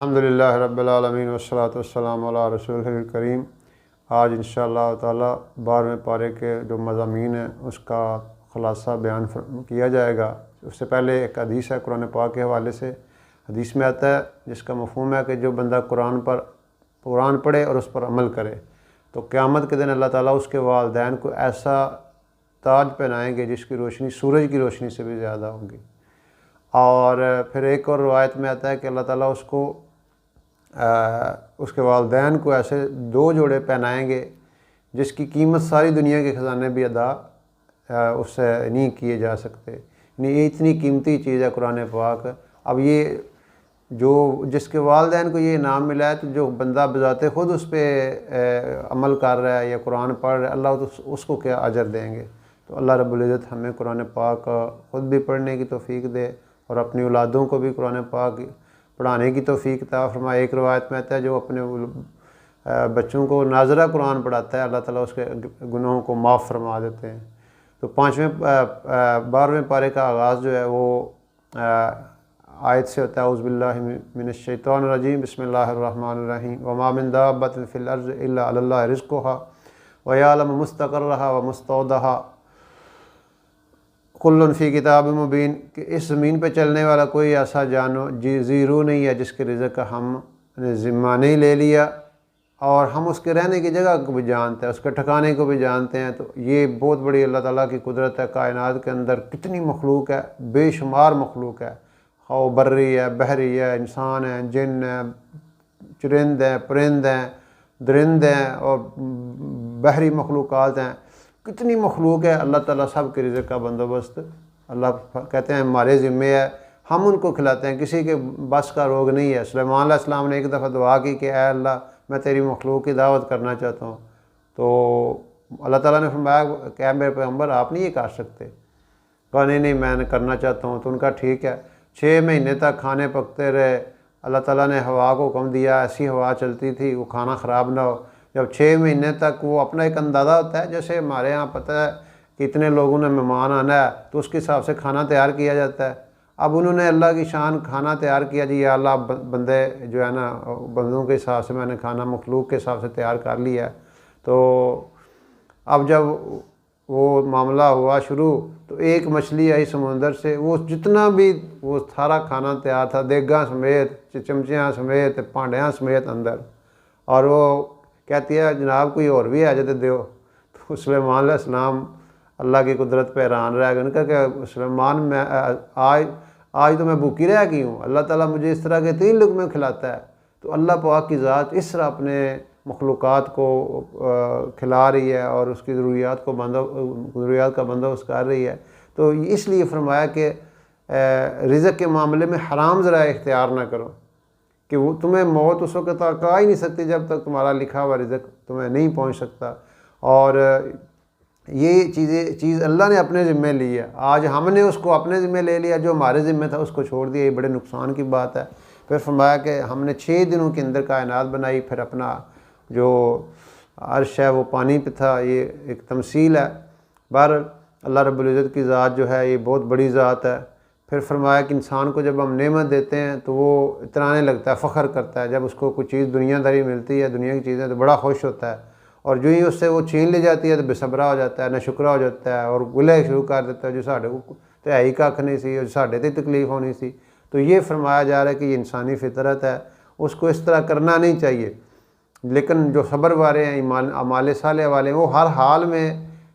الحمدللہ رب العالمین والصلاۃ والسلام علی رسولہ الکریم۔ آج انشاءاللہ تعالی 12ویں پارے کے جو مضامین ہیں اس کا خلاصہ بیان کیا جائے گا۔ اس سے پہلے ایک حدیث ہے قرآن پاک کے حوالے سے۔ حدیث میں آتا ہے جس کا مفہوم ہے کہ جو بندہ قرآن پڑھے اور اس پر عمل کرے تو قیامت کے دن اللہ تعالیٰ اس کے والدین کو ایسا تاج پہنائیں گے جس کی روشنی سورج کی روشنی سے بھی زیادہ ہوگی۔ اور پھر ایک اور روایت میں آتا ہے کہ اللہ تعالیٰ اس کے والدین کو ایسے 2 جوڑے پہنائیں گے جس کی قیمت ساری دنیا کے خزانے بھی ادا اس سے نہیں کیے جا سکتے۔ یعنی یہ اتنی قیمتی چیز ہے قرآن پاک۔ اب یہ جس کے والدین کو یہ انعام ملا ہے تو جو بندہ بذات خود اس پہ عمل کر رہا ہے یا قرآن پڑھ رہا ہے، اللہ تو اس کو کیا اجر دیں گے۔ تو اللہ رب العزت ہمیں قرآن پاک خود بھی پڑھنے کی توفیق دے اور اپنی اولادوں کو بھی قرآن پاک پڑھانے کی توفیق عطا فرمائے۔ ایک روایت میں آتا ہے جو اپنے بچوں کو ناظرہ قرآن پڑھاتا ہے اللہ تعالیٰ اس کے گناہوں کو معاف فرما دیتے ہیں۔ تو 12ویں پارے کا آغاز جو ہے وہ آیت سے ہوتا ہے اعوذ باللہ من الشیطان الرجیم بسم اللہ الرحمن الرحیم وما من دابۃ فی الارض الا علی اللہ رزقها ویعلم مستقرها ومستودعها کل فی کتاب مبین، کہ اس زمین پہ چلنے والا کوئی ایسا زیرو نہیں ہے جس کے رزق کا ہم نے ذمہ نہیں لے لیا، اور ہم اس کے رہنے کی جگہ کو بھی جانتے ہیں، اس کے ٹھکانے کو بھی جانتے ہیں۔ تو یہ بہت بڑی اللہ تعالیٰ کی قدرت ہے۔ کائنات کے اندر کتنی مخلوق ہے، بے شمار مخلوق ہے، خواہ بری ہے، بحری ہے، انسان ہے، جن ہے، چرند ہیں، پرند ہیں، درند ہیں اور بحری مخلوقات ہیں، کتنی مخلوق ہے۔ اللہ تعالیٰ سب کے رزق کا بندوبست اللہ کہتے ہیں ہمارے ذمے ہے، ہم ان کو کھلاتے ہیں، کسی کے بس کا روگ نہیں ہے۔ سلیمان علیہ السلام نے ایک دفعہ دعا کی کہ اے اللہ میں تیری مخلوق کی دعوت کرنا چاہتا ہوں، تو اللہ تعالیٰ نے فرمایا کہ اے میرے پیغمبر آپ نہیں یہ کر سکتے؟ کہا نہیں میں نے کرنا چاہتا ہوں۔ تو ان کا ٹھیک ہے۔ 6 مہینے تک کھانے پکتے رہے۔ اللہ تعالیٰ نے ہوا کو حکم دیا، ایسی ہوا چلتی تھی وہ کھانا خراب نہ ہو۔ جب 6 مہینے تک وہ اپنا ایک اندازہ ہوتا ہے، جیسے ہمارے ہاں پتہ ہے کہ اتنے لوگوں نے مہمان آنا ہے تو اس کے حساب سے کھانا تیار کیا جاتا ہے۔ اب انہوں نے اللہ کی شان کھانا تیار کیا، جی یا اللہ بندے جو ہے نا بندوں کے حساب سے میں نے کھانا مخلوق کے حساب سے تیار کر لیا ہے۔ تو اب جب وہ معاملہ ہوا شروع تو ایک مچھلی آئی سمندر سے، وہ جتنا بھی وہ سارا کھانا تیار تھا دیگاں سمیت، چمچیاں سمیت، پانڈیاں سمیت اندر، اور وہ کہتی ہے جناب کوئی اور بھی اجازت دیو۔ تو سلیمان علیہ السلام اللہ کی قدرت پہ حیران رہ گئے۔ ان کا کہ سلیمان میں آج تو میں بھوکی رہ گئی ہوں، اللہ تعالیٰ مجھے اس طرح کے 3 لقمے کھلاتا ہے۔ تو اللہ پاک کی ذات اس طرح اپنے مخلوقات کو کھلا رہی ہے اور اس کی ضروریات کا بندوبست کر رہی ہے۔ تو اس لیے فرمایا کہ رزق کے معاملے میں حرام ذرائع اختیار نہ کرو، کہ وہ تمہیں موت اس وقت تک آ ہی نہیں سکتی جب تک تمہارا لکھا ہوا رزق تمہیں نہیں پہنچ سکتا۔ اور یہ چیز اللہ نے اپنے ذمے لی ہے، آج ہم نے اس کو اپنے ذمے لے لیا، جو ہمارے ذمے تھا اس کو چھوڑ دیا، یہ بڑے نقصان کی بات ہے۔ پھر فرمایا کہ ہم نے 6 دنوں کے اندر کائنات بنائی، پھر اپنا جو عرش ہے وہ پانی پہ تھا، یہ ایک تمثیل ہے۔ بہرحال اللہ رب العزت کی ذات جو ہے یہ بہت بڑی ذات ہے۔ پھر فرمایا کہ انسان کو جب ہم نعمت دیتے ہیں تو وہ اترانے لگتا ہے، فخر کرتا ہے، جب اس کو کوئی چیز دنیا داری ملتی ہے، دنیا کی چیزیں، تو بڑا خوش ہوتا ہے، اور جو ہی اس سے وہ چھین لی جاتی ہے تو بے صبرا ہو جاتا ہے، ناشکرا ہو جاتا ہے اور گلے شروع کر دیتا ہے جو ساڈے کو تو ہے ہی کھ نہیں سی، جو ساڈے تے تکلیف ہونی سی۔ تو یہ فرمایا جا رہا ہے کہ یہ انسانی فطرت ہے، اس کو اس طرح کرنا نہیں چاہیے۔ لیکن جو صبر والے ہیں، اعمال صالحہ والے ہیں، وہ ہر حال میں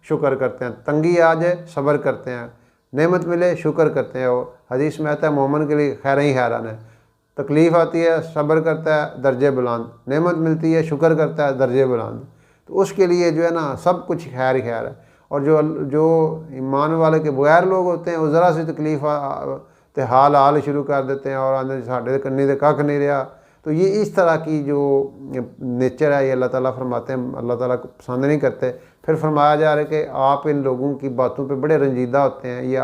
شکر کرتے ہیں، تنگی آ جائے صبر کرتے ہیں، نعمت ملے شکر کرتے ہیں۔ وہ حدیث میں آتا ہے مومن کے لیے خیر ہی حیران ہے، تکلیف آتی ہے صبر کرتا ہے درجے بلند، نعمت ملتی ہے شکر کرتا ہے درجے بلند۔ تو اس کے لیے جو ہے نا سب کچھ خیر ہی خیر ہے۔ اور جو ایمان والے کے بغیر لوگ ہوتے ہیں وہ ذرا سی تکلیف حال شروع کر دیتے ہیں اور آندے ساڈے کنی دے کھ نہیں رہا۔ تو یہ اس طرح کی جو نیچر ہے یہ اللہ تعالیٰ فرماتے ہیں اللہ تعالیٰ کو پسند نہیں کرتے۔ پھر فرمایا جا رہا ہے کہ آپ ان لوگوں کی باتوں پہ بڑے رنجیدہ ہوتے ہیں۔ یہ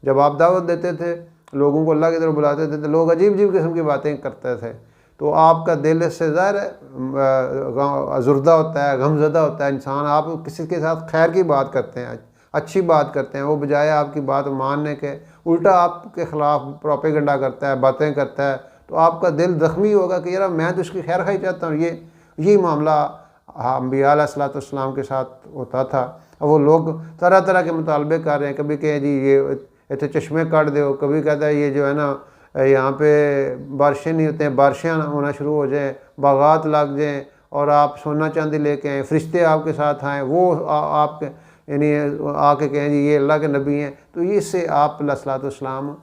جب آپ دعوت دیتے تھے لوگوں کو اللہ کی طرف بلاتے تھے تو لوگ عجیب قسم کی باتیں کرتے تھے، تو آپ کا دل اس سے ظاہر ہے زردہ ہوتا ہے، غم زدہ ہوتا ہے انسان۔ آپ کسی کے ساتھ خیر کی بات کرتے ہیں، اچھی بات کرتے ہیں، وہ بجائے آپ کی بات ماننے کے الٹا آپ کے خلاف پروپیگنڈا کرتا ہے، باتیں کرتا ہے، تو تو آپ کا دل زخمی ہوگا کہ یار میں تو اس کی خیر خواہی چاہتا ہوں۔ یہی معاملہ انبیاء علیہ الصلوۃ والسلام کے ساتھ ہوتا تھا۔ اب وہ لوگ طرح طرح کے مطالبے کر رہے ہیں، کبھی کہ جی یہ اتنے چشمے کاٹ دو، کبھی کہتا ہے یہ جو ہے نا یہاں پہ بارشیں نہیں ہوتے ہیں، بارشیں ہونا شروع ہو جائیں، باغات لگ جائیں، اور آپ سونا چاندی لے کے آئیں، فرشتے آپ کے ساتھ آئیں، وہ آپ کے یعنی آ کے کہیں جی یہ اللہ کے نبی ہیں۔ تو اس سے آپ علیہ الصلوۃ والسلام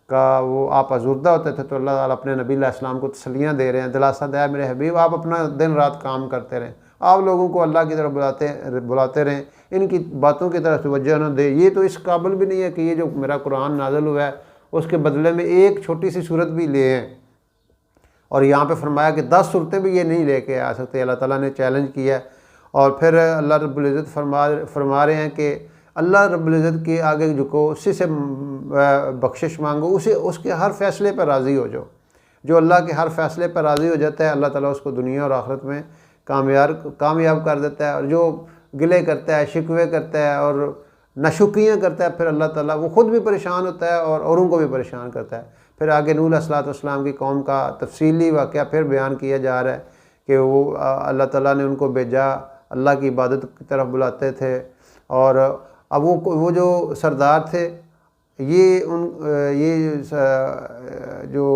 کا وہ آپ آزردہ ہوتے تھے، تو اللہ تعالیٰ اپنے نبی علیہ السلام کو تسلیاں دے رہے ہیں، دلاسا دیا میرے حبیب آپ اپنا دن رات کام کرتے رہیں، آپ لوگوں کو اللہ کی طرف بلاتے رہیں، ان کی باتوں کی طرف توجہ نہ دے۔ یہ تو اس قابل بھی نہیں ہے کہ یہ جو میرا قرآن نازل ہوا ہے اس کے بدلے میں ایک چھوٹی سی صورت بھی لے ہیں، اور یہاں پہ فرمایا کہ 10 صورتیں بھی یہ نہیں لے کے آ سکتے۔ اللہ تعالیٰ نے چیلنج کیا ہے، اور پھر اللہ رب العزت فرما رہے ہیں کہ اللہ رب العزت کے آگے جھکو، اسی سے بخشش مانگو، اس کے ہر فیصلے پر راضی ہو جاؤ۔ جو اللہ کے ہر فیصلے پر راضی ہو جاتا ہے اللہ تعالیٰ اس کو دنیا اور آخرت میں کامیاب کر دیتا ہے، اور جو گلے کرتا ہے، شکوے کرتا ہے اور ناشکریاں کرتا ہے، پھر اللہ تعالیٰ وہ خود بھی پریشان ہوتا ہے اور اوروں کو بھی پریشان کرتا ہے۔ پھر آگے نوح علیہ الصلوۃ والسلام کی قوم کا تفصیلی واقعہ پھر بیان کیا جا رہا ہے کہ وہ اللہ تعالیٰ نے ان کو بھیجا، اللہ کی عبادت کی طرف بلاتے تھے، اور اب وہ جو سردار تھے یہ جو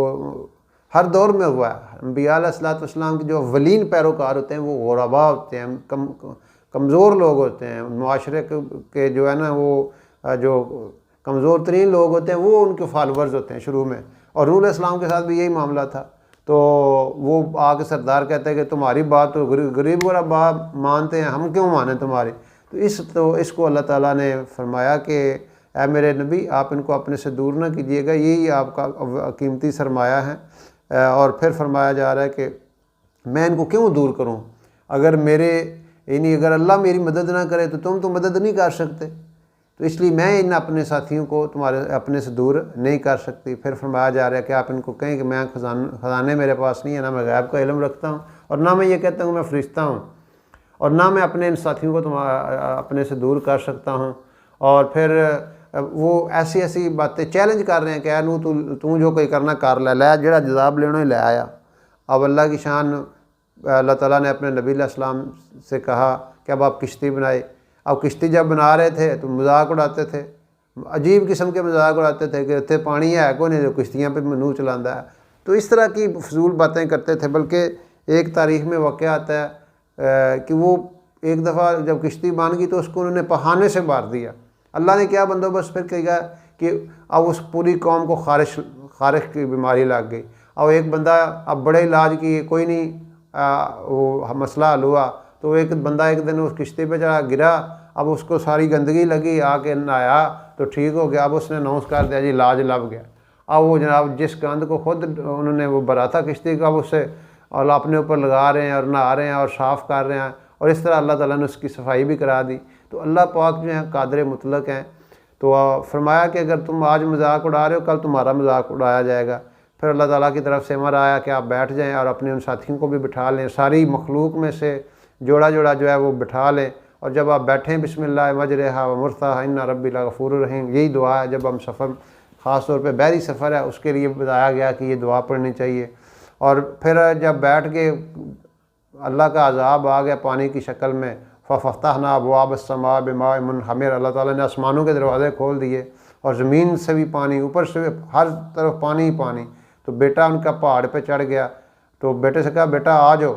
ہر دور میں ہوا ہے، انبیاء علیہ الصلوۃ والسلام کے جو اولین پیروکار ہوتے ہیں وہ غرباء ہوتے ہیں، کمزور لوگ ہوتے ہیں، معاشرے کے جو ہے نا وہ جو کمزور ترین لوگ ہوتے ہیں وہ ان کے فالورز ہوتے ہیں شروع میں، اور نوح علیہ السلام کے ساتھ بھی یہی معاملہ تھا۔ تو وہ آ کے سردار کہتے ہیں کہ تمہاری بات تو غریب غرباء مانتے ہیں، ہم کیوں مانیں تمہاری؟ تو اس کو اللہ تعالیٰ نے فرمایا کہ اے میرے نبی آپ ان کو اپنے سے دور نہ کیجیے گا، یہی آپ کا قیمتی سرمایہ ہے۔ اور پھر فرمایا جا رہا ہے کہ میں ان کو کیوں دور کروں، اگر اگر اللہ میری مدد نہ کرے تو تم تو مدد نہیں کر سکتے، تو اس لیے میں ان اپنے ساتھیوں کو تمہارے اپنے سے دور نہیں کر سکتی۔ پھر فرمایا جا رہا ہے کہ آپ ان کو کہیں کہ میں خزانے میرے پاس نہیں ہے، نہ میں غیب کا علم رکھتا ہوں، اور نہ میں یہ کہتا ہوں میں فرشتہ ہوں، اور نہ میں اپنے ان ساتھیوں کو اپنے سے دور کر سکتا ہوں۔ اور پھر وہ ایسی باتیں چیلنج کر رہے ہیں کہ اے نوح تو جو کوئی کرنا کر لے جڑا جزاب لینا ہی لے آیا۔ اب اللہ کی شان اللہ تعالیٰ نے اپنے نبی علیہ السلام سے کہا کہ اب آپ کشتی بنائے۔ اب کشتی جب بنا رہے تھے تو مذاق اڑاتے تھے، عجیب قسم کے مذاق اڑاتے تھے کہ اتنے پانی ہے کوئی نہیں جو کشتیاں پہ نوح چلاتا ہے، تو اس طرح کی فضول باتیں کرتے تھے۔ بلکہ ایک تاریخ میں واقعہ آتا ہے کہ وہ ایک دفعہ جب کشتی بن گئی تو اس کو انہوں نے پہانے سے مار دیا۔ اللہ نے کیا بندوبست پھر کیا کہ اب اس پوری قوم کو خارش کی بیماری لگ گئی۔ اب ایک بندہ اب بڑے علاج کی کوئی نہیں وہ مسئلہ حل ہوا، تو ایک بندہ ایک دن اس کشتی پہ چڑھا گرا، اب اس کو ساری گندگی لگی، آ کے نہایا تو ٹھیک ہو گیا۔ اب اس نے اناؤنس کر دیا جی علاج لگ گیا۔ اب وہ جناب جس گند کو خود انہوں نے وہ بھرا تھا کشتی کا، اب اسے اور اپنے اوپر لگا رہے ہیں اور نہا رہے ہیں اور صاف کر رہے ہیں، اور اس طرح اللہ تعالیٰ نے اس کی صفائی بھی کرا دی۔ تو اللہ پاک جو ہیں قادر مطلق ہیں۔ تو فرمایا کہ اگر تم آج مذاق اڑا رہے ہو کل تمہارا مذاق اڑایا جائے گا۔ پھر اللہ تعالیٰ کی طرف سے امر آیا کہ آپ بیٹھ جائیں اور اپنے ان ساتھیوں کو بھی بٹھا لیں، ساری مخلوق میں سے جوڑا جو ہے وہ بٹھا لیں، اور جب آپ بیٹھیں بسم اللہ مجرہا و مرساہا ان ربی لغفور الرحیم، یہی دعا ہے جب ہم سفر خاص طور پہ بحری سفر ہے اس کے لیے بتایا گیا کہ یہ دعا پڑھنی چاہیے۔ اور پھر جب بیٹھ کے اللہ کا عذاب آ گیا پانی کی شکل میں، ففتحنا ابواب السماء بماء منہمر، اللہ تعالیٰ نے آسمانوں کے دروازے کھول دیے اور زمین سے بھی پانی، اوپر سے ہر طرف پانی ہی پانی۔ تو بیٹا ان کا پہاڑ پہ چڑھ گیا، تو بیٹے سے کہا بیٹا آ جاؤ،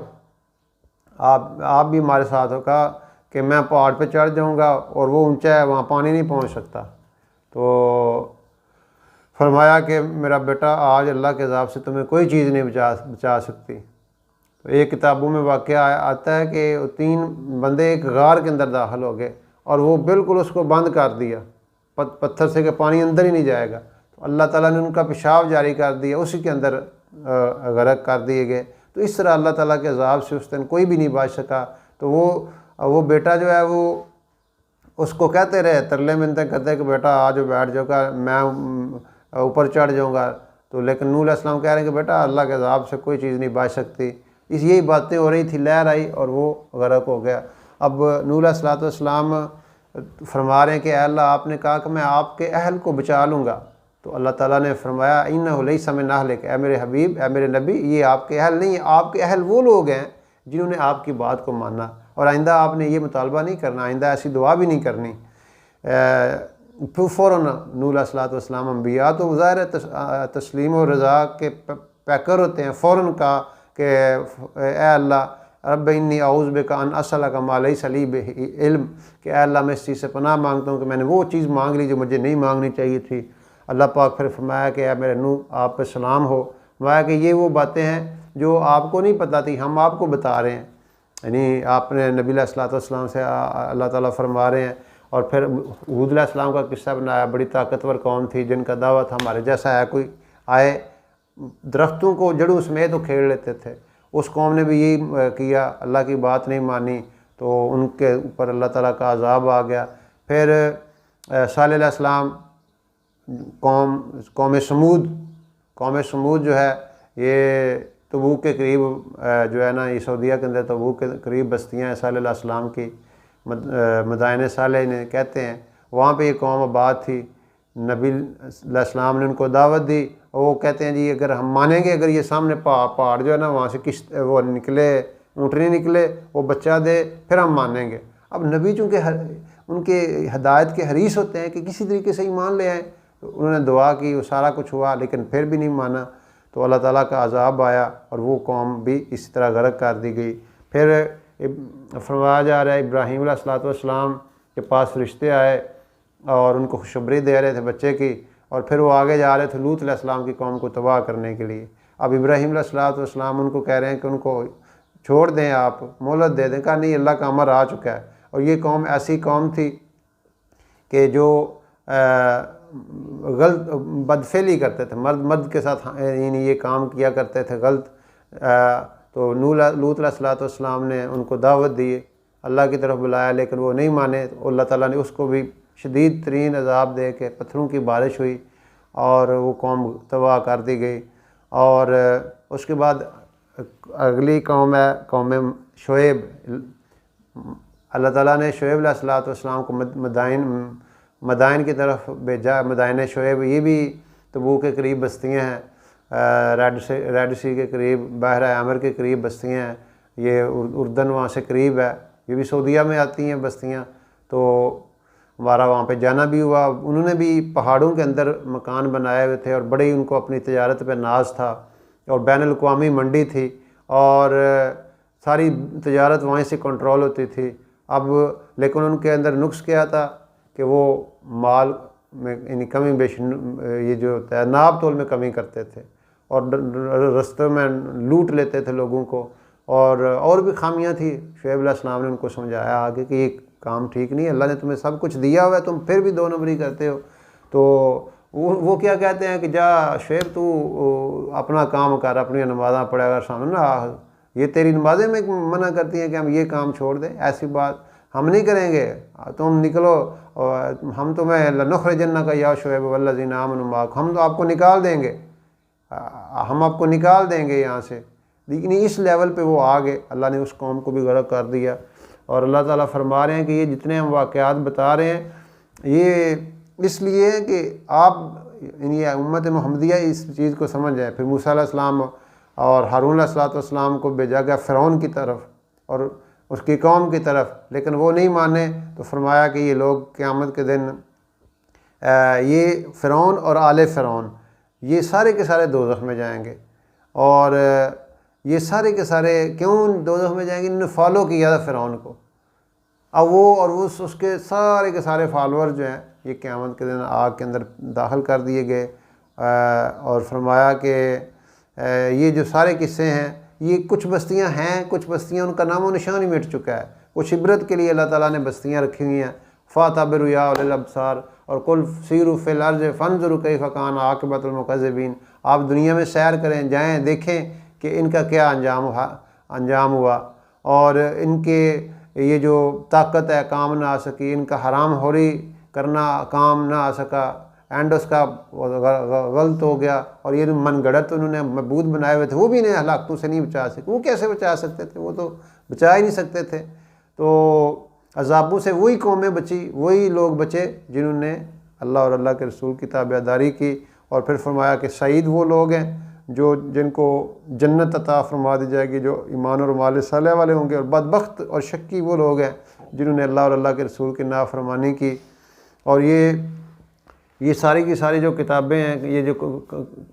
آپ بھی ہمارے ساتھ ہو۔ کہا کہ میں پہاڑ پہ چڑھ جاؤں گا اور وہ اونچا ہے وہاں پانی نہیں پہنچ سکتا۔ تو فرمایا کہ میرا بیٹا آج اللہ کے عذاب سے تمہیں کوئی چیز نہیں بچا سکتی۔ تو ایک کتابوں میں واقعہ آتا ہے کہ 3 بندے ایک غار کے اندر داخل ہو گئے اور وہ بالکل اس کو بند کر دیا پتھر سے کہ پانی اندر ہی نہیں جائے گا، تو اللہ تعالیٰ نے ان کا پیشاب جاری کر دیا، اسی کے اندر غرق کر دیے گئے۔ تو اس طرح اللہ تعالیٰ کے عذاب سے اس دن کوئی بھی نہیں بچ سکا۔ تو وہ بیٹا جو ہے وہ اس کو کہتے رہے، ترلے منتیں کرتے کہ بیٹا آ جاؤ بیٹھ جاؤ گا، میں اوپر چڑھ جاؤں گا۔ تو لیکن نوح علیہ السلام کہہ رہے ہیں کہ بیٹا اللہ کے عذاب سے کوئی چیز نہیں بچ سکتی۔ یہی باتیں ہو رہی تھی، لہر آئی اور وہ غرق ہو گیا۔ اب نوح علیہ السلام فرما رہے ہیں کہ اے اللہ آپ نے کہا کہ میں آپ کے اہل کو بچا لوں گا، تو اللہ تعالیٰ نے فرمایا انہ لیس من اہلک، اے میرے حبیب، اے میرے نبی، یہ آپ کے اہل نہیں ہیں، آپ کے اہل وہ لوگ ہیں جنہوں نے آپ کی بات کو مانا، اور آئندہ آپ نے یہ مطالبہ نہیں کرنا، آئندہ ایسی دعا بھی نہیں کرنی۔ پھر فوراً نوح علیہ الصلوۃ والسلام انبیاء تو ظاہر ہے تسلیم و رضا کے پیکر ہوتے ہیں، فوراً کہا کہ اے اللہ رب انی اعوذ بک ان اسألک ما لیس لی بہ علم، کہ اے اللہ میں اس چیز سے پناہ مانگتا ہوں کہ میں نے وہ چیز مانگ لی جو مجھے نہیں مانگنی چاہیے تھی۔ اللہ پاک پھر فرمایا کہ اے میرے نوح آپ پہ سلام ہو، فرمایا کہ یہ وہ باتیں ہیں جو آپ کو نہیں پتہ تھی، ہم آپ کو بتا رہے ہیں۔ یعنی آپ نے نبی علیہ الصلوۃ والسلام سے اللہ تعالیٰ فرما رہے ہیں۔ اور پھر حود علیہ السلام کا قصہ بنایا، بڑی طاقتور قوم تھی جن کا دعوت ہمارے جیسا ہے، کوئی آئے درختوں کو جڑوں سمیت تو کھیڑ لیتے تھے، اس قوم نے بھی یہی کیا، اللہ کی بات نہیں مانی تو ان کے اوپر اللہ تعالیٰ کا عذاب آ گیا۔ پھر صالح علیہ السلام قوم سمود جو ہے، یہ تبوک کے قریب جو ہے نا، یہ سعودیہ کے اندر تبوک کے قریب بستیاں ہیں صالح علیہ السلام کی، مدائن صالح انہیں کہتے ہیں، وہاں پہ یہ قوم آباد تھی۔ نبی علیہ السلام نے ان کو دعوت دی، اور وہ کہتے ہیں جی اگر ہم مانیں گے، اگر یہ سامنے پہاڑ جو ہے نا وہاں سے وہ نکلے، اونٹنی نکلے، وہ بچہ دے، پھر ہم مانیں گے۔ اب نبی چونکہ ان کے ہدایت کے حریص ہوتے ہیں کہ کسی طریقے سے ایمان لے آئیں، تو انہوں نے دعا کی، وہ سارا کچھ ہوا، لیکن پھر بھی نہیں مانا، تو اللہ تعالیٰ کا عذاب آیا اور وہ قوم بھی اسی طرح غرق کر دی گئی۔ پھر فرمایا جا رہا ہے ابراہیم علیہ الصلوۃ والسلام کے پاس فرشتے آئے اور ان کو خوشخبری دے رہے تھے بچے کی، اور پھر وہ آگے جا رہے تھے لوط علیہ السلام کی قوم کو تباہ کرنے کے لیے۔ اب ابراہیم علیہ الصلوۃ والسلام ان کو کہہ رہے ہیں کہ ان کو چھوڑ دیں، آپ مہلت دے دیں۔ کہا نہیں، اللہ کا امر آ چکا ہے۔ اور یہ قوم ایسی قوم تھی کہ جو غلط بدفعلی کرتے تھے، مرد کے ساتھ یعنی یہ کام کیا کرتے تھے غلط۔ تو لوط علیہ الصلوۃ والسلام نے ان کو دعوت دی، اللہ کی طرف بلایا، لیکن وہ نہیں مانے، تو اللہ تعالیٰ نے اس کو بھی شدید ترین عذاب دے کے پتھروں کی بارش ہوئی اور وہ قوم تباہ کر دی گئی۔ اور اس کے بعد اگلی قوم ہے قوم شعیب۔ اللہ تعالیٰ نے شعیب علیہ الصلوۃ والسلام کو مدائن کی طرف بھیجا۔ مدائن شعیب یہ بھی تبوک کے قریب بستیاں ہیں، ریڈ سی کے قریب، بحر احمر کے قریب بستیاں ہیں، یہ اردن وہاں سے قریب ہے، یہ بھی سعودیہ میں آتی ہیں بستیاں۔ تو ہمارا وہاں پہ جانا بھی ہوا۔ انہوں نے بھی پہاڑوں کے اندر مکان بنائے ہوئے تھے اور بڑے ان کو اپنی تجارت پہ ناز تھا، اور بین الاقوامی منڈی تھی اور ساری تجارت وہیں سے کنٹرول ہوتی تھی۔ اب لیکن ان کے اندر نقص کیا تھا کہ وہ مال میں یعنی کمی بیش، یہ جو ہوتا ہے ناب تول میں کمی کرتے تھے، اور رستے میں لوٹ لیتے تھے لوگوں کو، اور بھی خامیاں تھیں۔ شعیب علیہ السلام نے ان کو سمجھایا آگے کہ یہ کام ٹھیک نہیں ہے، اللہ نے تمہیں سب کچھ دیا ہوا ہے، تم پھر بھی دو نمبری کرتے ہو۔ تو وہ کیا کہتے ہیں کہ جا شعیب تو اپنا کام کر، اپنی نمازاں پڑھے گا سامنے نا، یہ تیری نمازیں میں منع کرتی ہیں کہ ہم یہ کام چھوڑ دیں، ایسی بات ہم نہیں کریں گے، تم نکلو، اور ہم تمہیں لنخرجنک کا یا شعیب والذین آمنوا معک، ہم تو آپ کو نکال دیں گے، ہم آپ کو نکال دیں گے یہاں سے۔ لیکن اس لیول پہ وہ آگے، اللہ نے اس قوم کو بھی غرق کر دیا۔ اور اللہ تعالیٰ فرما رہے ہیں کہ یہ جتنے ہم واقعات بتا رہے ہیں، یہ اس لیے کہ آپ یعنی امت محمدیہ اس چیز کو سمجھ جائیں۔ پھر موسیٰ علیہ السلام اور ہارون علیہ السلام کو بھیجا گیا فرعون کی طرف اور اس کی قوم کی طرف، لیکن وہ نہیں مانے، تو فرمایا کہ یہ لوگ قیامت کے دن یہ فرعون اور آل فرعون یہ سارے کے سارے دوزخ میں جائیں گے۔ اور یہ سارے کے سارے کیوں دوزخ میں جائیں گے؟ انہوں نے فالو کیا تھا فرعون کو، اب وہ اور اس کے سارے کے سارے فالوور جو ہیں یہ قیامت کے دن آگ کے اندر داخل کر دیے گئے۔ اور فرمایا کہ یہ جو سارے قصے ہیں، یہ کچھ بستیاں ہیں، کچھ بستیاں ان کا نام و نشان ہی مٹ چکا ہے، کچھ عبرت کے لیے اللہ تعالیٰ نے بستیاں رکھی ہوئی ہیں۔ فَاعْتَبِرُوا يَا أُولِي الْأَبْصَارِ، اور قُلْ سِیرُوا فِی الْأَرْضِ فَانْظُرُوا کَیْفَ کَانَ عَاقِبَةُ الْمُکَذِّبِینَ، آپ دنیا میں سیر کریں، جائیں، دیکھیں کہ ان کا کیا انجام ہوا، اور ان کے یہ جو طاقت ہے کام نہ آ سکی، ان کا حرام خوری کرنا کام نہ آ سکا، اینڈ اس کا غلط ہو گیا، اور یہ من گڑت انہوں نے معبود بنائے ہوئے تھے، وہ بھی انہیں ہلاکتوں سے نہیں بچا سکے۔ وہ کیسے بچا سکتے تھے؟ وہ تو بچا ہی نہیں سکتے تھے۔ تو عذابوں سے وہی قومیں بچی، وہی لوگ بچے جنہوں نے اللہ اور اللہ کے رسول کی تابعداری کی، اور پھر فرمایا کہ سعید وہ لوگ ہیں جن کو جنت عطا فرما دی جائے گی، جو ایمان اور اعمال صالحہ والے ہوں گے، اور بدبخت اور شقی وہ لوگ ہیں جنہوں نے اللہ اور اللہ کے رسول کی نافرمانی کی۔ اور یہ ساری کی ساری جو کتابیں ہیں، یہ جو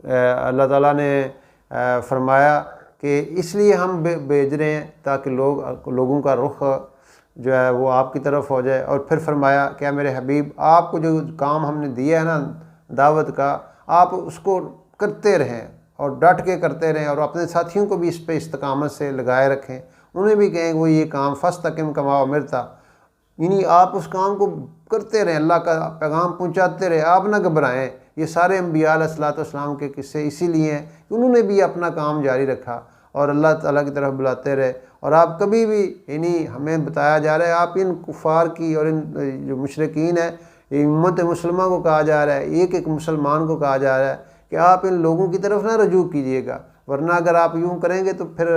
اللہ تعالیٰ نے فرمایا کہ اس لیے ہم بھیج رہے ہیں تاکہ لوگوں کا رخ جو ہے وہ آپ کی طرف ہو جائے۔ اور پھر فرمایا کہ اے میرے حبیب، آپ کو جو کام ہم نے دیا ہے نا دعوت کا، آپ اس کو کرتے رہیں اور ڈٹ کے کرتے رہیں، اور اپنے ساتھیوں کو بھی اس پہ استقامت سے لگائے رکھیں، انہیں بھی کہیں کہ وہ یہ کام فاستقم کما امرتا، یعنی آپ اس کام کو کرتے رہیں، اللہ کا پیغام پہنچاتے رہیں، آپ نہ گھبرائیں۔ یہ سارے انبیاء علیہ الصلوۃ والسلام کے قصے اسی لیے ہیں کہ انہوں نے بھی اپنا کام جاری رکھا اور اللہ تعالیٰ کی طرف بلاتے رہے۔ اور آپ کبھی بھی، یعنی ہمیں بتایا جا رہا ہے، آپ ان کفار کی اور ان جو مشرکین ہیں، امت مسلمہ کو کہا جا رہا ہے، ایک ایک مسلمان کو کہا جا رہا ہے کہ آپ ان لوگوں کی طرف نہ رجوع کیجیے گا، ورنہ اگر آپ یوں کریں گے تو پھر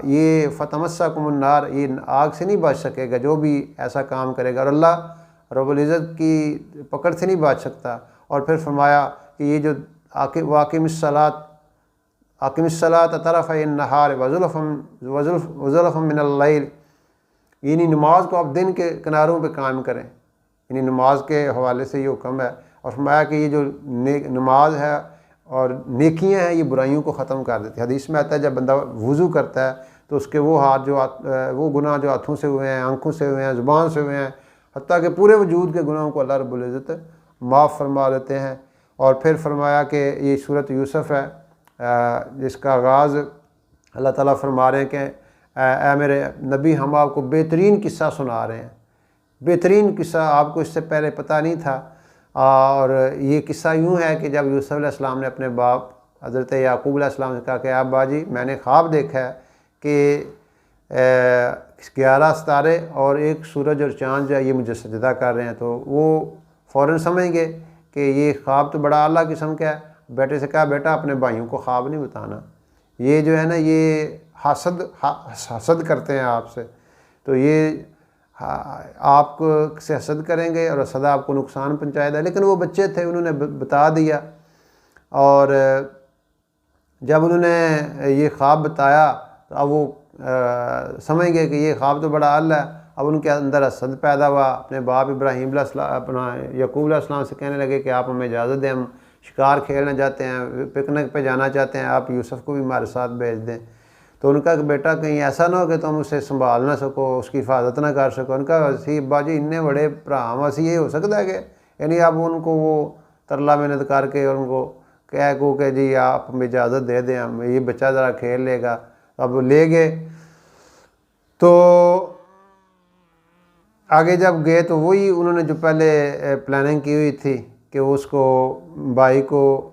یہ فتمسکم النار، یہ آگ سے نہیں بچ سکے گا جو بھی ایسا کام کرے گا، اور اللہ رب العزت کی پکڑ سے نہیں بچ سکتا۔ اور پھر فرمایا کہ یہ جو واقم الصلاۃ طرفی النہار وزلفا من اللیل، یعنی نماز کو آپ دن کے کناروں پہ قائم کریں، یعنی نماز کے حوالے سے یہ حکم ہے۔ اور فرمایا کہ یہ جو نماز ہے اور نیکیاں ہیں، یہ برائیوں کو ختم کر دیتی ہے۔ حدیث میں آتا ہے جب بندہ وضو کرتا ہے تو اس کے وہ ہاتھ وہ گناہ جو ہاتھوں سے ہوئے ہیں، آنکھوں سے ہوئے ہیں، زبان سے ہوئے ہیں، حتیٰ کہ پورے وجود کے گناہوں کو اللہ رب العزت معاف فرما دیتے ہیں۔ اور پھر فرمایا کہ یہ سورۃ یوسف ہے جس کا آغاز اللہ تعالیٰ فرما رہے ہیں کہ اے میرے نبی، ہم آپ کو بہترین قصہ سنا رہے ہیں، بہترین قصہ آپ کو اس سے پہلے پتہ نہیں تھا۔ اور یہ قصہ یوں ہے کہ جب یوسف علیہ السلام نے اپنے باپ حضرت یعقوب علیہ السلام سے کہا کہ ابا جی، میں نے خواب دیکھا ہے کہ 11 ستارے اور ایک سورج اور چاند جو ہے یہ مجھے سجدہ کر رہے ہیں، تو وہ فوراً سمجھ گئے کہ یہ خواب تو بڑا اعلیٰ قسم کا ہے۔ بیٹے سے کہا بیٹا اپنے بھائیوں کو خواب نہیں بتانا، یہ جو ہے نا یہ حسد کرتے ہیں آپ سے، تو یہ آپ کو سے حسد کریں گے اور حسد آپ کو نقصان پہنچائے گا۔ لیکن وہ بچے تھے، انہوں نے بتا دیا، اور جب انہوں نے یہ خواب بتایا تو اب وہ سمجھ گئے کہ یہ خواب تو بڑا اعلیٰ ہے۔ اب ان کے اندر حسد پیدا ہوا، اپنے باپ ابراہیم علیہ السلام اپنا یعقوب علیہ السلام سے کہنے لگے کہ آپ ہمیں اجازت دیں، ہم شکار کھیلنا چاہتے ہیں، پکنک پہ جانا چاہتے ہیں، آپ یوسف کو بھی ہمارے ساتھ بھیج دیں۔ تو ان کا کہ بیٹا کہیں ایسا نہ ہو کہ تم اسے سنبھال نہ سکو، اس کی حفاظت نہ کر سکو۔ ان کا اسی ابا جی اتنے بڑے اسی یہ ہو سکتا ہے کہ، یعنی اب ان کو وہ ترلا محنت کر کے اور ان کو کہہ کہ جی آپ ہمیں اجازت دے دیں، ہم یہ بچہ ذرا کھیل لے گا۔ اب لے گئے، تو آگے جب گئے تو وہی انہوں نے جو پہلے پلاننگ کی ہوئی تھی کہ اس کو بھائی کو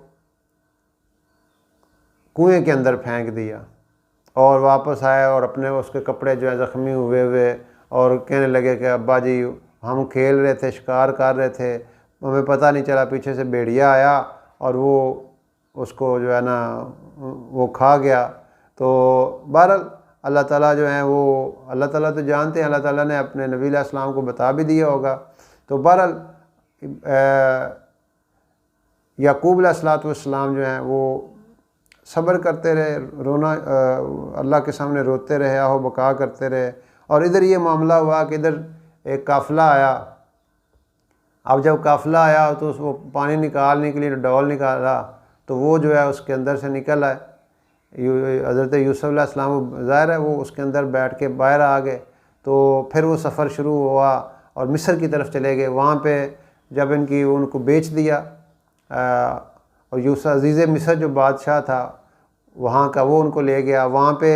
کنویں کے اندر پھینک دیا، اور واپس آئے اور اپنے اس کے کپڑے جو ہیں زخمی ہوئے اور کہنے لگے کہ ابا جی ہم کھیل رہے تھے، شکار کر رہے تھے، ہمیں پتہ نہیں چلا، پیچھے سے بھیڑیا آیا اور وہ اس کو جو ہے نا وہ کھا گیا۔ تو بہرحال اللہ تعالیٰ جو ہیں وہ اللہ تعالیٰ تو جانتے ہیں، اللہ تعالیٰ نے اپنے نبی علیہ السلام کو بتا بھی دیا ہوگا۔ تو بہرحال یعقوب علیہ السلام جو ہیں وہ صبر کرتے رہے، رونا اللہ کے سامنے روتے رہے، آہو بکا کرتے رہے۔ اور ادھر یہ معاملہ ہوا کہ ادھر ایک قافلہ آیا۔ اب جب قافلہ آیا تو اس وہ پانی نکالنے کے لیے ڈول نکالا، تو وہ جو ہے اس کے اندر سے نکل آئے۔ حضرت یوسف علیہ السلام ظاہر ہے وہ اس کے اندر بیٹھ کے باہر آ گئے۔ تو پھر وہ سفر شروع ہوا اور مصر کی طرف چلے گئے۔ وہاں پہ جب ان کو بیچ دیا، اور یوسف عزیز مصر جو بادشاہ تھا وہاں کا، وہ ان کو لے گیا۔ وہاں پہ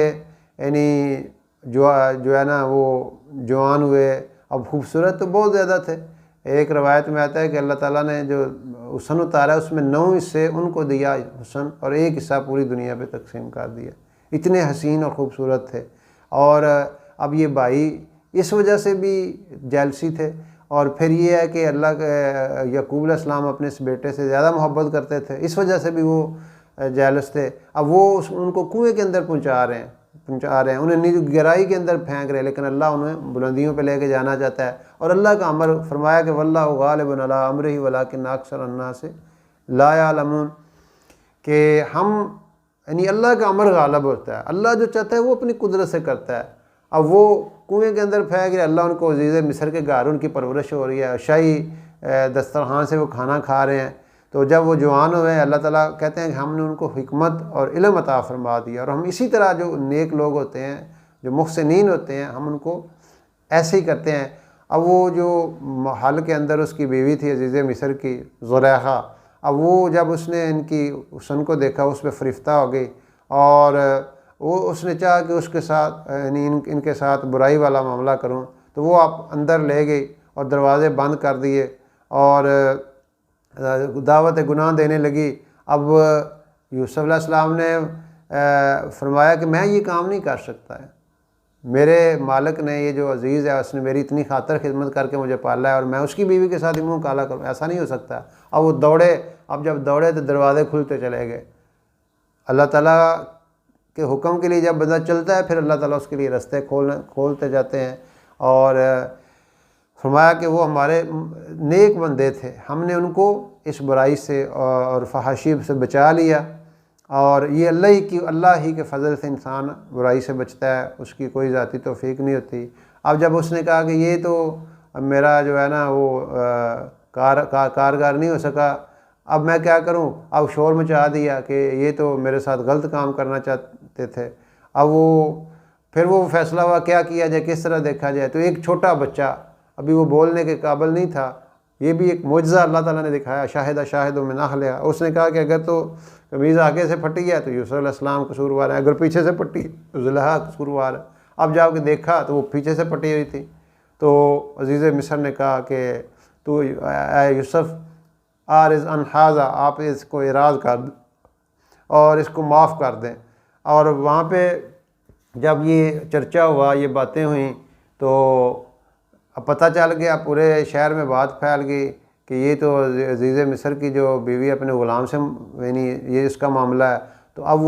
یعنی جو ہے نا وہ جوان ہوئے، اب خوبصورت تو بہت زیادہ تھے۔ ایک روایت میں آتا ہے کہ اللہ تعالیٰ نے جو حسن اتارا اس میں 9 حصے ان کو دیا حسن، اور 1 حصہ پوری دنیا پہ تقسیم کر دیا۔ اتنے حسین اور خوبصورت تھے۔ اور اب یہ بھائی اس وجہ سے بھی جیلسی تھے، اور پھر یہ ہے کہ اللہ کے یعقوب علیہ السلام اپنے اس بیٹے سے زیادہ محبت کرتے تھے، اس وجہ سے بھی وہ جیلس تھے۔ اب وہ ان کو کنویں کے اندر پہنچا رہے ہیں، انہیں گہرائی کے اندر پھینک رہے ہیں، لیکن اللہ انہیں بلندیوں پہ لے کے جانا چاہتا ہے۔ اور اللہ کا امر فرمایا کہ واللہ غالب علی امرہ ولکن اکثر الناس لا یعلمون، کہ ہم یعنی اللہ کا امر غالب ہوتا ہے، اللہ جو چاہتا ہے وہ اپنی قدرت سے کرتا ہے۔ اب وہ کنویں کے اندر پھینک رہے، اللہ ان کو عزیز مصر کے گھر ان کی پرورش ہو رہی ہے، شاہی دسترخوان سے وہ کھانا کھا رہے ہیں۔ تو جب وہ جوان ہوئے، اللہ تعالیٰ کہتے ہیں کہ ہم نے ان کو حکمت اور علم عطا فرما دیا، اور ہم اسی طرح جو نیک لوگ ہوتے ہیں، جو محسنین ہوتے ہیں، ہم ان کو ایسے ہی کرتے ہیں۔ اب وہ جو محل کے اندر اس کی بیوی تھی عزیز مصر کی زلیخا، اب وہ جب اس نے ان کی حسن کو دیکھا، اس پہ فریفتہ ہو گئی، اور وہ اس نے چاہا کہ اس کے ساتھ یعنی ان کے ساتھ برائی والا معاملہ کروں، تو وہ آپ اندر لے گئی اور دروازے بند کر دیے اور دعوت گناہ دینے لگی۔ اب یوسف علیہ السلام نے فرمایا کہ میں یہ کام نہیں کر سکتا ہے، میرے مالک نے، یہ جو عزیز ہے، اس نے میری اتنی خاطر خدمت کر کے مجھے پالا ہے، اور میں اس کی بیوی کے ساتھ ہی منہ کالا کروں، ایسا نہیں ہو سکتا۔ اب وہ دوڑے، اب جب دوڑے تو دروازے کھلتے چلے گئے۔ اللہ تعالیٰ کے حکم کے لیے جب بندہ چلتا ہے، پھر اللہ تعالیٰ اس کے لیے رستے کھولتے جاتے ہیں۔ اور فرمایا کہ وہ ہمارے نیک بندے تھے، ہم نے ان کو اس برائی سے اور فحاشی سے بچا لیا، اور یہ اللہ ہی کے فضل سے انسان برائی سے بچتا ہے، اس کی کوئی ذاتی توفیق نہیں ہوتی۔ اب جب اس نے کہا کہ یہ تو میرا جو ہے نا وہ کارگر نہیں ہو سکا، اب میں کیا کروں، اب شور مچا دیا کہ یہ تو میرے ساتھ غلط کام کرنا چاہتے تھے۔ اب پھر وہ فیصلہ ہوا کیا کیا جائے، کس طرح دیکھا جائے۔ تو ایک چھوٹا بچہ، ابھی وہ بولنے کے قابل نہیں تھا، یہ بھی ایک معجزہ اللہ تعالیٰ نے دکھایا، شاہد من اہلہا۔ اس نے کہا کہ اگر تو قمیض آگے سے پھٹی ہے تو یوسف علیہ السلام قصوروار ہے، اگر پیچھے سے پھٹی تو زلیخا قصوروار ہے۔ اب جا کے دیکھا تو وہ پیچھے سے پھٹی ہوئی تھی۔ تو عزیز مصر نے کہا کہ تو اے یوسف عارض عن ھذا، آپ اس کو اعراض کر دیں اور اس کو معاف کر دیں۔ اور وہاں پہ جب یہ چرچا ہوا، یہ باتیں ہوئیں، تو اب پتہ چل گیا، پورے شہر میں بات پھیل گئی کہ یہ تو عزیز مصر کی جو بیوی اپنے غلام سے، یعنی یہ اس کا معاملہ ہے۔ تو اب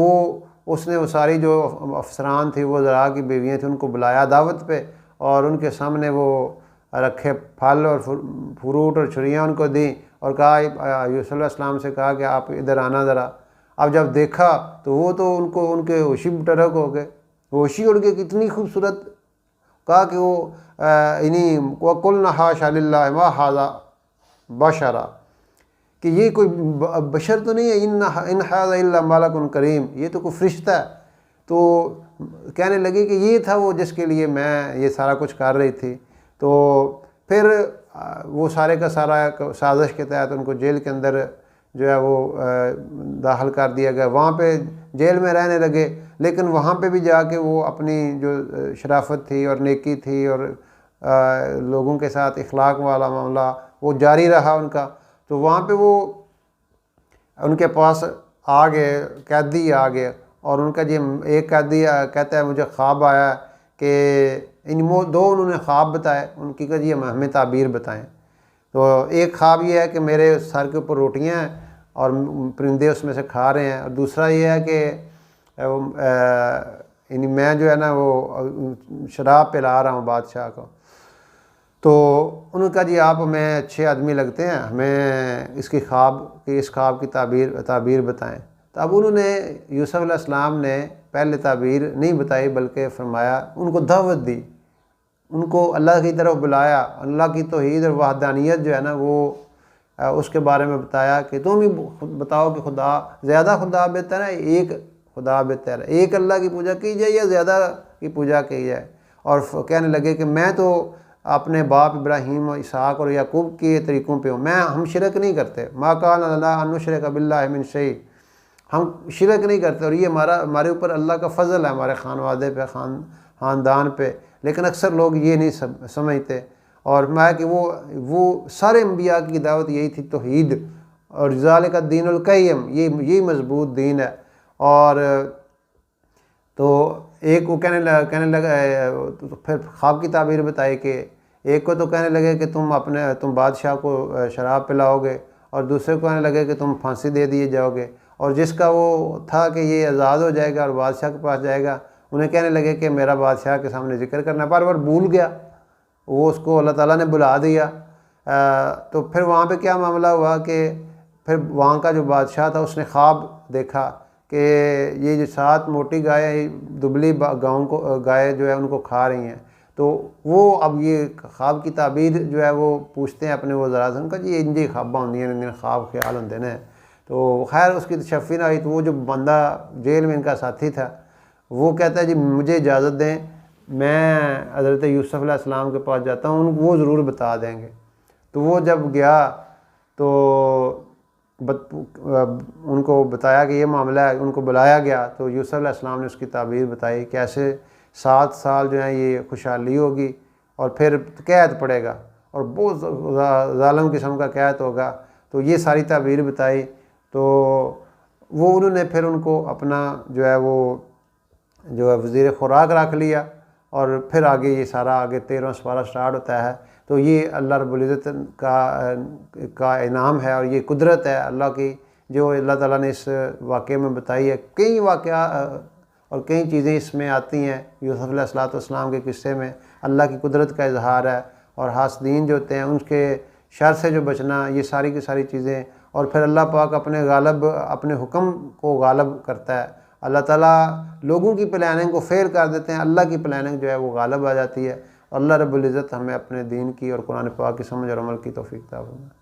اس نے وہ ساری جو افسران تھی، وہ ذرا کی بیویاں تھیں، ان کو بلایا دعوت پہ، اور ان کے سامنے وہ رکھے پھل اور فروٹ اور چھریاں ان کو دیں، اور کہا یوسف علیہ السلام سے کہا کہ آپ ادھر آنا ذرا۔ اب جب دیکھا تو وہ تو ان کے ہوشی بٹرک ہو گئے، ہوشی اڑ گئی، کتنی خوبصورت، کہا کہ وہ وَقُلْنَا حَاشَا لِلَّهِ مَا هَٰذَا بَشَرًا، کہ یہ کوئی بشر تو نہیں ہے، اِنْ هَٰذَا إِلَّا مَلَكٌ کریم، یہ تو کوئی فرشتہ ہے۔ تو کہنے لگی کہ یہ تھا وہ جس کے لیے میں یہ سارا کچھ کر رہی تھی۔ تو پھر وہ سارے کا سارا سازش کے تحت ان کو جیل کے اندر جو ہے وہ داخل کر دیا گیا، وہاں پہ جیل میں رہنے لگے۔ لیکن وہاں پہ بھی جا کے وہ اپنی جو شرافت تھی اور نیکی تھی اور لوگوں کے ساتھ اخلاق والا معاملہ وہ جاری رہا ان کا۔ تو وہاں پہ وہ ان کے پاس آ گئے، قیدی آ گئے، اور ان کا ایک قیدی کہتا ہے مجھے خواب آیا کہ دو انہوں نے خواب بتائے، ان کی کہ جی ہمیں تعبیر بتائیں۔ تو ایک خواب یہ ہے کہ میرے سر کے اوپر روٹیاں ہیں اور پرندے اس میں سے کھا رہے ہیں، اور دوسرا یہ ہے کہ یعنی میں جو ہے نا وہ شراب پلا رہا ہوں بادشاہ کو۔ تو انہوں نے کہا جی آپ ہمیں اچھے آدمی لگتے ہیں، ہمیں اس خواب کی تعبیر بتائیں۔ تو اب انہوں نے یوسف علیہ السلام نے پہلے تعبیر نہیں بتائی، بلکہ فرمایا ان کو دعوت دی، ان کو اللہ کی طرف بلایا، اللہ کی توحید اور وحدانیت جو ہے نا وہ اس کے بارے میں بتایا کہ تم ہی بتاؤ کہ زیادہ خدا بہتر ہے، ایک خدا بہتر ہے، ایک اللہ کی پوجا کی جائے یا زیادہ کی پوجا کی جائے۔ اور کہنے لگے کہ میں تو اپنے باپ ابراہیم اور اسحاق اور یعقوب کے طریقوں پہ ہوں، ہم شرک نہیں کرتے، ما کان لنا ان نشرک باللہ من شیء، ہم شرک نہیں کرتے، اور یہ ہمارے اوپر اللہ کا فضل ہے، ہمارے خانوادے پہ، خاندان پہ۔ لیکن اکثر لوگ یہ نہیں سمجھتے، اور میں کہ وہ سارے انبیاء کی دعوت یہی تھی، توحید، اور ذالک الدین القیم، یہی مضبوط دین ہے۔ اور تو ایک وہ کہنے لگا، پھر خواب کی تعبیر بتائی کہ ایک کو تو کہنے لگے کہ تم بادشاہ کو شراب پلاؤ گے، اور دوسرے کو کہنے لگے کہ تم پھانسی دے دیے جاؤ گے، اور جس کا وہ تھا کہ یہ آزاد ہو جائے گا اور بادشاہ کے پاس جائے گا، انہیں کہنے لگے کہ میرا بادشاہ کے سامنے ذکر کرنا، پر بھول گیا، وہ اس کو اللہ تعالیٰ نے بلا دیا۔ تو پھر وہاں پہ کیا معاملہ ہوا کہ پھر وہاں کا جو بادشاہ تھا اس نے خواب دیکھا کہ یہ جو 7 موٹی گائے دبلی گاؤں کو گائے جو ہے ان کو کھا رہی ہیں، تو وہ اب یہ خواب کی تعبیر جو ہے وہ پوچھتے ہیں اپنے وزراء سے، ان کا جی انجی خواباں ہوندی ہیں، ان خواب خیال ہوندے نے۔ تو خیر اس کی تشفی نہ ہوئی، تو وہ جو بندہ جیل میں ان کا ساتھی تھا وہ کہتا ہے جی مجھے اجازت دیں، میں حضرت یوسف علیہ السلام کے پاس جاتا ہوں، وہ ضرور بتا دیں گے۔ تو وہ جب گیا تو ان کو بتایا کہ یہ معاملہ ہے، ان کو بلایا گیا تو یوسف علیہ السلام نے اس کی تعبیر بتائی، کیسے 7 سال جو ہیں یہ خوشحالی ہوگی اور پھر قحط پڑے گا اور بہت ظالم قسم کا قحط ہوگا۔ تو یہ ساری تعبیر بتائی، تو وہ انہوں نے پھر ان کو اپنا جو ہے وزیر خوراک رکھ لیا، اور پھر آگے یہ سارا آگے 13واں سپارہ سٹارٹ ہوتا ہے۔ تو یہ اللہ رب العزت کا انعام ہے اور یہ قدرت ہے اللہ کی، جو اللہ تعالیٰ نے اس واقعے میں بتائی ہے۔ کئی واقعہ اور کئی چیزیں اس میں آتی ہیں یوسف علیہ السلام کے قصے میں، اللہ کی قدرت کا اظہار ہے، اور حاسدین جو ہوتے ہیں ان کے شر سے جو بچنا، یہ ساری کی ساری چیزیں۔ اور پھر اللہ پاک اپنے حکم کو غالب کرتا ہے۔ اللہ تعالیٰ لوگوں کی پلاننگ کو فیل کر دیتے ہیں، اللہ کی پلاننگ جو ہے وہ غالب آ جاتی ہے۔ اللہ رب العزت ہمیں اپنے دین کی اور قرآن پاک کی سمجھ اور عمل کی توفیق عطا فرمائے۔